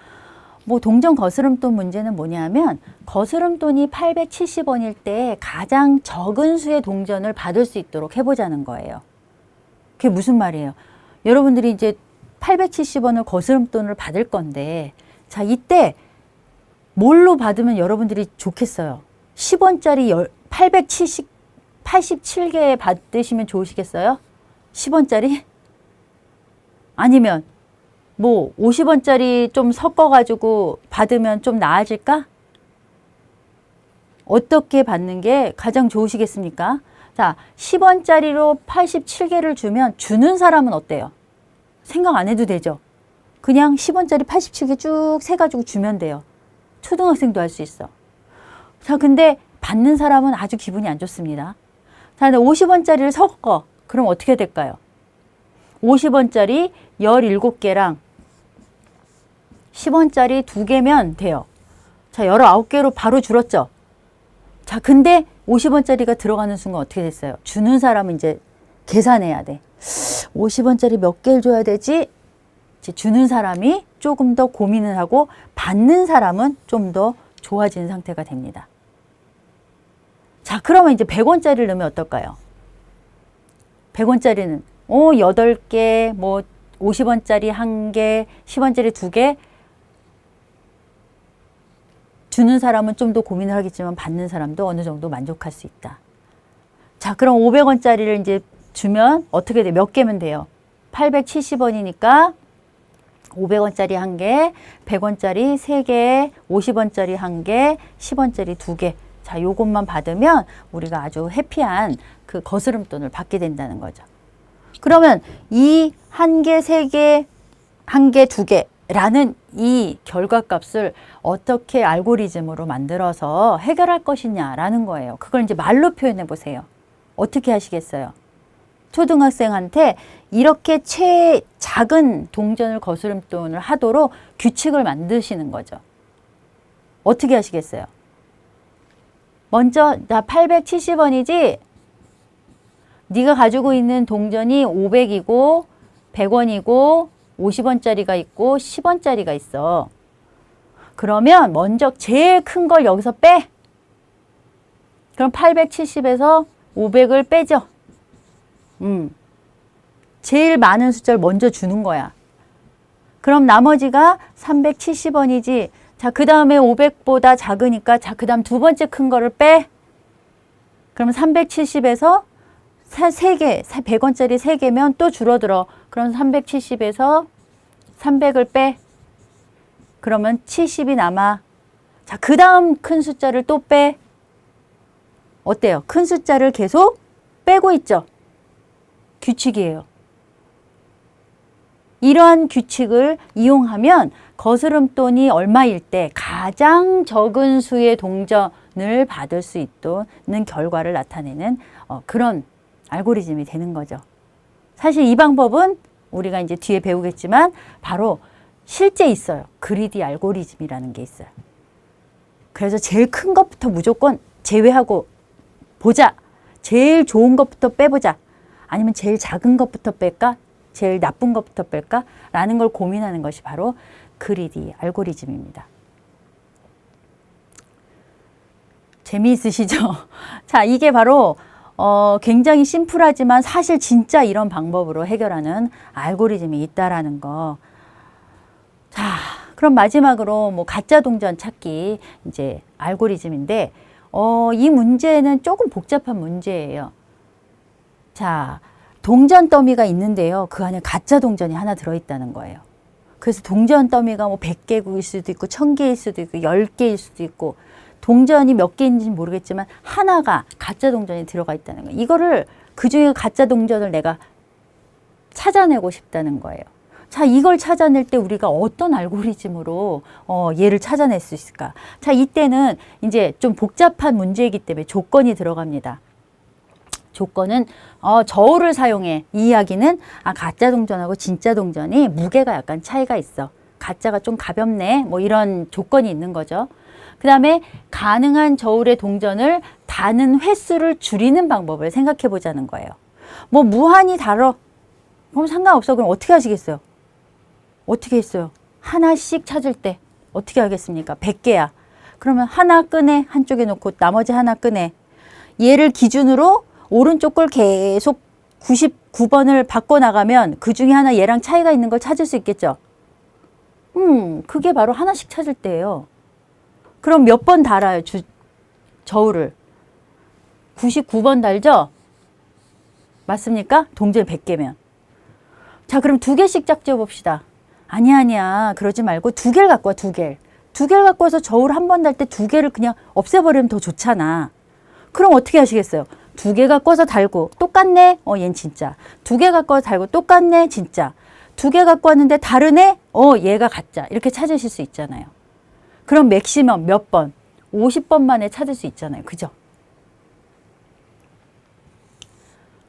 뭐 동전 거스름돈 문제는 뭐냐면, 거스름돈이 870원일 때 가장 적은 수의 동전을 받을 수 있도록 해보자는 거예요. 그게 무슨 말이에요? 여러분들이 이제 870원을 거스름돈을 받을 건데, 자, 이때 뭘로 받으면 여러분들이 좋겠어요? 10원짜리 87개 받으시면 좋으시겠어요? 10원짜리? 아니면 뭐 50원짜리 좀 섞어가지고 받으면 좀 나아질까? 어떻게 받는 게 가장 좋으시겠습니까? 자, 10원짜리로 87개를 주면 주는 사람은 어때요? 생각 안 해도 되죠? 그냥 10원짜리 87개 쭉 세가지고 주면 돼요. 초등학생도 할 수 있어. 자, 근데 받는 사람은 아주 기분이 안 좋습니다. 자, 근데 50원짜리를 섞어. 그럼 어떻게 될까요? 50원짜리 17개랑 10원짜리 2개면 돼요. 자, 19개로 바로 줄었죠? 자, 근데 50원짜리가 들어가는 순간 어떻게 됐어요? 주는 사람은 이제 계산해야 돼. 50원짜리 몇 개를 줘야 되지? 이제 주는 사람이 조금 더 고민을 하고, 받는 사람은 좀 더 좋아지는 상태가 됩니다. 자, 그러면 이제 100원짜리를 넣으면 어떨까요? 100원짜리는 8개, 뭐 50원짜리 1개, 10원짜리 2개. 주는 사람은 좀 더 고민을 하겠지만 받는 사람도 어느 정도 만족할 수 있다. 자, 그럼 500원짜리를 이제 주면 어떻게 돼? 몇 개면 돼요? 870원이니까 500원짜리 1개, 100원짜리 3개, 50원짜리 1개, 10원짜리 2개. 자, 요것만 받으면 우리가 아주 해피한 그 거스름돈을 받게 된다는 거죠. 그러면 이 1개, 3개, 1개, 2개라는 이 결과값을 어떻게 알고리즘으로 만들어서 해결할 것이냐라는 거예요. 그걸 이제 말로 표현해 보세요. 어떻게 하시겠어요? 초등학생한테 이렇게 작은 동전을 거스름돈을 하도록 규칙을 만드시는 거죠. 어떻게 하시겠어요? 먼저 나 870원이지? 네가 가지고 있는 동전이 500이고 100원이고 50원짜리가 있고 10원짜리가 있어. 그러면 먼저 제일 큰 걸 여기서 빼. 그럼 870에서 500을 빼죠. 제일 많은 숫자를 먼저 주는 거야. 그럼 나머지가 370원이지. 자, 그 다음에 500보다 작으니까 자, 그 다음 두 번째 큰 거를 빼. 그러면 370에서 3개, 100원짜리 3개면 또 줄어들어. 그럼 370에서 300을 빼. 그러면 70이 남아. 자, 그 다음 큰 숫자를 또 빼. 어때요? 큰 숫자를 계속 빼고 있죠? 규칙이에요. 이러한 규칙을 이용하면 거스름돈이 얼마일 때 가장 적은 수의 동전을 받을 수 있는 결과를 나타내는 그런 알고리즘이 되는 거죠. 사실 이 방법은 우리가 이제 뒤에 배우겠지만 바로 실제 있어요. 그리디 알고리즘이라는 게 있어요. 그래서 제일 큰 것부터 무조건 제외하고 보자. 제일 좋은 것부터 빼보자. 아니면 제일 작은 것부터 뺄까? 제일 나쁜 것부터 뺄까? 라는 걸 고민하는 것이 바로 그리디 알고리즘입니다. 재미있으시죠? 자, 이게 바로 굉장히 심플하지만 사실 진짜 이런 방법으로 해결하는 알고리즘이 있다라는 거. 자, 그럼 마지막으로 뭐 가짜 동전 찾기 이제 알고리즘인데 이 문제는 조금 복잡한 문제예요. 자, 동전 더미가 있는데요. 그 안에 가짜 동전이 하나 들어있다는 거예요. 그래서 동전 더미가 뭐 100개일 수도 있고 1000개일 수도 있고 10개일 수도 있고 동전이 몇 개인지는 모르겠지만 하나가 가짜 동전이 들어가 있다는 거예요. 이거를 그중에 가짜 동전을 내가 찾아내고 싶다는 거예요. 자, 이걸 찾아낼 때 우리가 어떤 알고리즘으로 얘를 찾아낼 수 있을까? 자, 이때는 이제 좀 복잡한 문제이기 때문에 조건이 들어갑니다. 조건은 저울을 사용해. 이 이야기는 가짜 동전하고 진짜 동전이 무게가 약간 차이가 있어. 가짜가 좀 가볍네. 뭐 이런 조건이 있는 거죠. 그 다음에 가능한 저울의 동전을 다는 횟수를 줄이는 방법을 생각해 보자는 거예요. 뭐 무한히 달어. 그럼 상관없어. 그럼 어떻게 하시겠어요? 어떻게 했어요? 하나씩 찾을 때 어떻게 하겠습니까? 100개야. 그러면 하나 꺼내. 한쪽에 놓고 나머지 하나 꺼내. 얘를 기준으로 오른쪽 걸 계속 99번을 바꿔나가면 그 중에 하나 얘랑 차이가 있는 걸 찾을 수 있겠죠? 그게 바로 하나씩 찾을 때예요. 그럼 몇 번 달아요? 저울을. 99번 달죠? 맞습니까? 동전 100개면. 자, 그럼 2개씩 짝지어 봅시다. 아니야. 그러지 말고 2개를 갖고 와, 2개. 2개를 갖고 와서 저울 한 번 달 때 2개를 그냥 없애버리면 더 좋잖아. 그럼 어떻게 하시겠어요? 2개 갖고 와서 달고 똑같네? 얜 진짜. 2개 갖고 와서 달고 똑같네? 진짜. 2개 갖고 왔는데 다르네? 얘가 가짜. 이렇게 찾으실 수 있잖아요. 그럼 맥시멈 몇 번? 50번 만에 찾을 수 있잖아요. 그죠?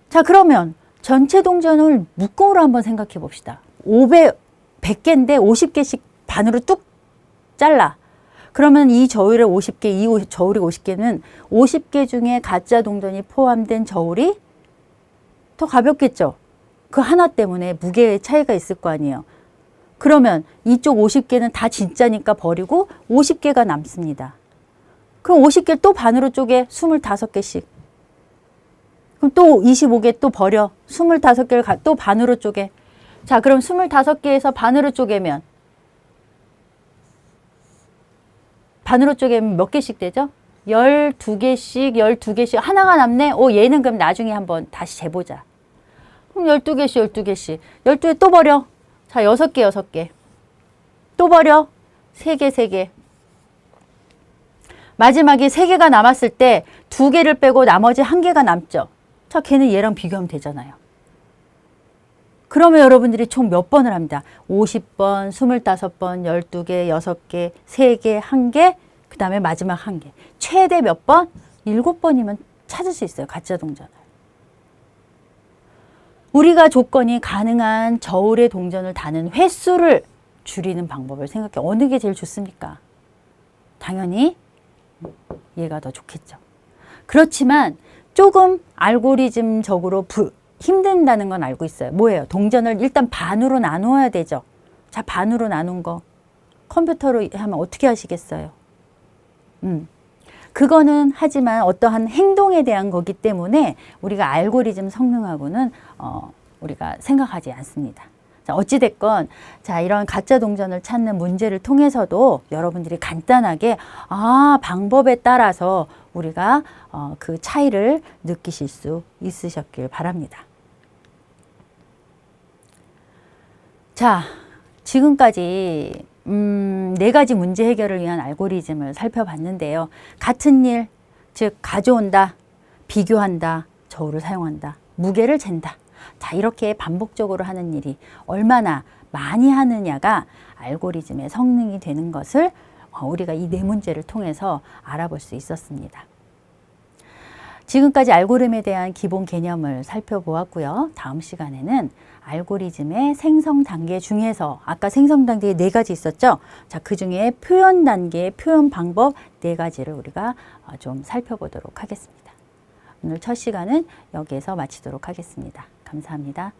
자, 그러면 전체 동전을 묶음으로 한번 생각해 봅시다. 100개인데 50개씩 반으로 뚝 잘라. 그러면 이 저울에 50개, 이 저울이 50개는 50개 중에 가짜 동전이 포함된 저울이 더 가볍겠죠? 그 하나 때문에 무게의 차이가 있을 거 아니에요. 그러면 이쪽 50개는 다 진짜니까 버리고 50개가 남습니다. 그럼 50개를 또 반으로 쪼개 25개씩. 그럼 또 25개 또 버려. 25개를 또 반으로 쪼개. 자, 그럼 25개에서 반으로 쪼개면 몇 개씩 되죠? 12개씩, 12개씩. 하나가 남네? 얘는 그럼 나중에 한번 다시 재보자. 그럼 12개씩, 12개씩. 12개 또 버려. 자, 6개, 6개. 또 버려. 3개, 3개. 마지막에 3개가 남았을 때 2개를 빼고 나머지 1개가 남죠. 자, 걔는 얘랑 비교하면 되잖아요. 그러면 여러분들이 총 몇 번을 합니다. 50번, 25번, 12개, 6개, 3개, 1개, 그 다음에 마지막 1개. 최대 몇 번? 7번이면 찾을 수 있어요. 가짜 동전을. 우리가 조건이 가능한 저울의 동전을 다는 횟수를 줄이는 방법을 생각해. 어느 게 제일 좋습니까? 당연히 얘가 더 좋겠죠. 그렇지만 조금 알고리즘적으로 힘든다는 건 알고 있어요. 뭐예요? 동전을 일단 반으로 나누어야 되죠. 자, 반으로 나눈 거 컴퓨터로 하면 어떻게 하시겠어요? 그거는 하지만 어떠한 행동에 대한 거기 때문에 우리가 알고리즘 성능하고는 우리가 생각하지 않습니다. 자, 어찌됐건 자, 이런 가짜 동전을 찾는 문제를 통해서도 여러분들이 간단하게 방법에 따라서 우리가 그 차이를 느끼실 수 있으셨길 바랍니다. 자, 지금까지 4가지 문제 해결을 위한 알고리즘을 살펴봤는데요. 같은 일, 즉 가져온다, 비교한다, 저울을 사용한다, 무게를 잰다. 자, 이렇게 반복적으로 하는 일이 얼마나 많이 하느냐가 알고리즘의 성능이 되는 것을 우리가 이 4문제를 통해서 알아볼 수 있었습니다. 지금까지 알고리즘에 대한 기본 개념을 살펴보았고요. 다음 시간에는 알고리즘의 생성 단계 중에서 아까 생성 단계에 4가지 있었죠. 자, 그 중에 표현 단계, 표현 방법 4가지를 우리가 좀 살펴보도록 하겠습니다. 오늘 첫 시간은 여기에서 마치도록 하겠습니다. 감사합니다.